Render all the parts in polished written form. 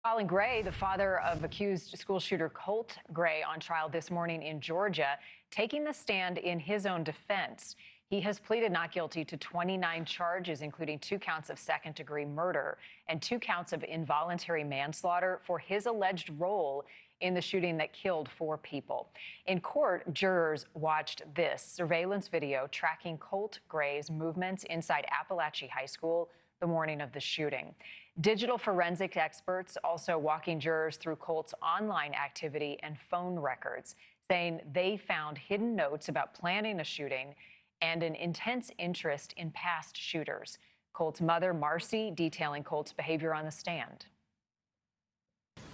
Colin Gray, the father of accused school shooter Colt Gray, on trial this morning in Georgia, taking the stand in his own defense. He has pleaded not guilty to 29 charges, including 2 counts of second-degree murder and 2 counts of involuntary manslaughter for his alleged role in the shooting that killed 4 people. In court, jurors watched this surveillance video tracking Colt Gray's movements inside Apalachee High School the morning of the shooting. Digital forensic experts also walking jurors through Colt's online activity and phone records, saying they found hidden notes about planning a shooting and an intense interest in past shooters. Colt's mother, Marcy, detailing Colt's behavior on the stand.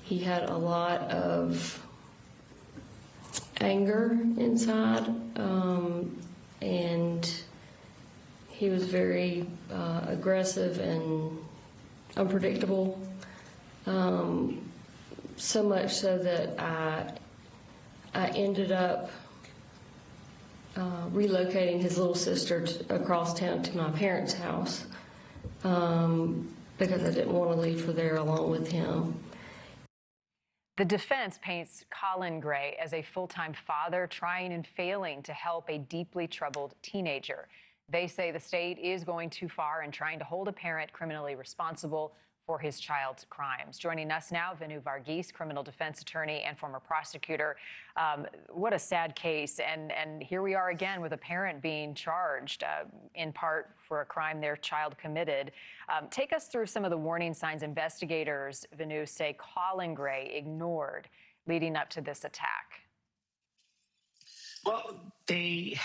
He had a lot of anger inside, and he was very aggressive and unpredictable, so much so that I ended up relocating his little sister across town to my parents' house because I didn't want to leave her there along with him. The defense paints Colin Gray as a full-time father trying and failing to help a deeply troubled teenager. They say the state is going too far in trying to hold a parent criminally responsible for his child's crimes. Joining us now, Vinoo Varghese, criminal defense attorney and former prosecutor. What a sad case. And here we are again with a parent being charged in part for a crime their child committed. Take us through some of the warning signs investigators, Vinoo, say Colin Gray ignored leading up to this attack. Well, they've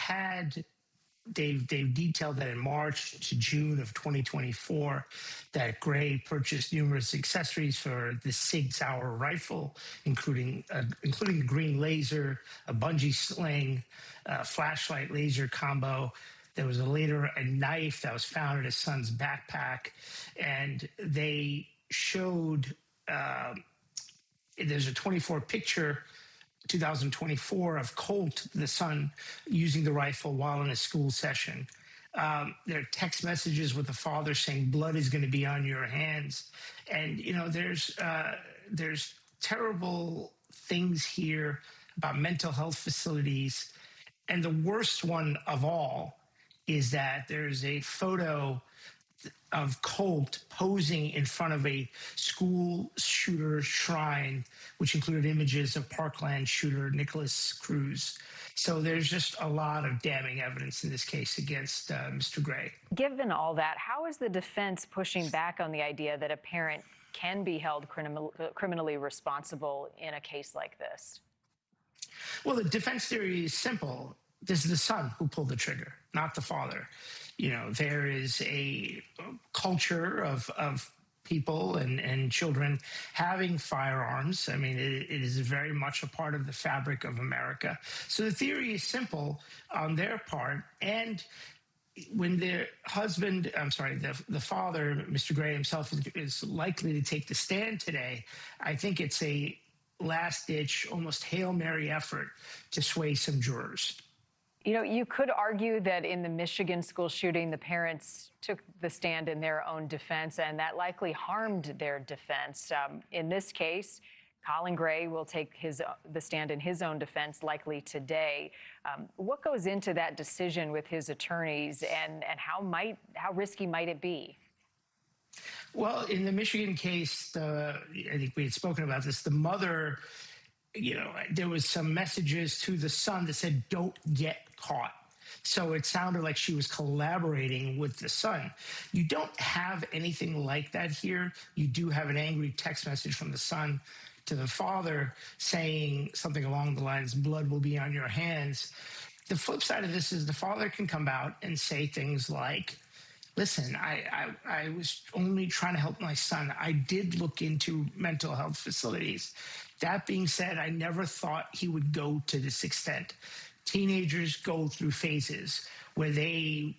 detailed that in March to June of 2024 that Gray purchased numerous accessories for the Sig Sauer rifle, including a green laser, a bungee sling, flashlight laser combo. There was later a knife that was found in his son's backpack, and they showed there's a 2024 of Colt, the son, using the rifle while in a school session. There are text messages with the father saying blood is going to be on your hands. And, you know, there's terrible things here about mental health facilities. And the worst one of all is that there's a photo of Colt posing in front of a school shooter shrine, which included images of Parkland shooter Nicholas Cruz. So there's just a lot of damning evidence in this case against Mr. Gray. Given all that, how is the defense pushing back on the idea that a parent can be held criminally responsible in a case like this? Well, the defense theory is simple. This is the son who pulled the trigger, not the father. You know, there is a culture of people and children having firearms. I mean, it is very much a part of the fabric of America. So the theory is simple on their part. And when the father, Mr. Gray himself, is likely to take the stand today, I think it's a last-ditch, almost Hail Mary effort to sway some jurors. You know, you could argue that in the Michigan school shooting, the parents took the stand in their own defense, and that likely harmed their defense. In this case, Colin Gray will take the stand in his own defense likely today. What goes into that decision with his attorneys, and how risky might it be? Well, in the Michigan case, I think we had spoken about this, the mother, you know, there was some messages to the son that said, don't get caught. So it sounded like she was collaborating with the son. You don't have anything like that here. You do have an angry text message from the son to the father saying something along the lines, blood will be on your hands. The flip side of this is the father can come out and say things like, listen, I was only trying to help my son. I did look into mental health facilities. That being said, I never thought he would go to this extent. Teenagers go through phases where they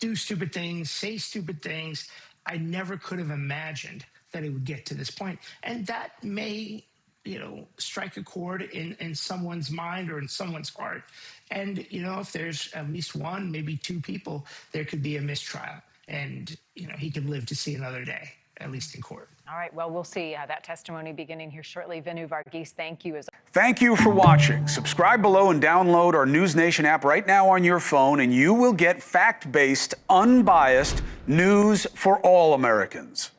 do stupid things, say stupid things. I never could have imagined that it would get to this point. And that may, you know, strike a chord in someone's mind or in someone's heart. And, you know, if there's at least one, maybe 2 people, there could be a mistrial. And, you know, he could live to see another day, at least in court. All right, well, we'll see that testimony beginning here shortly. Vinoo Varghese, thank you. Thank you for watching. Subscribe below and download our NewsNation app right now on your phone, and you will get fact-based, unbiased news for all Americans.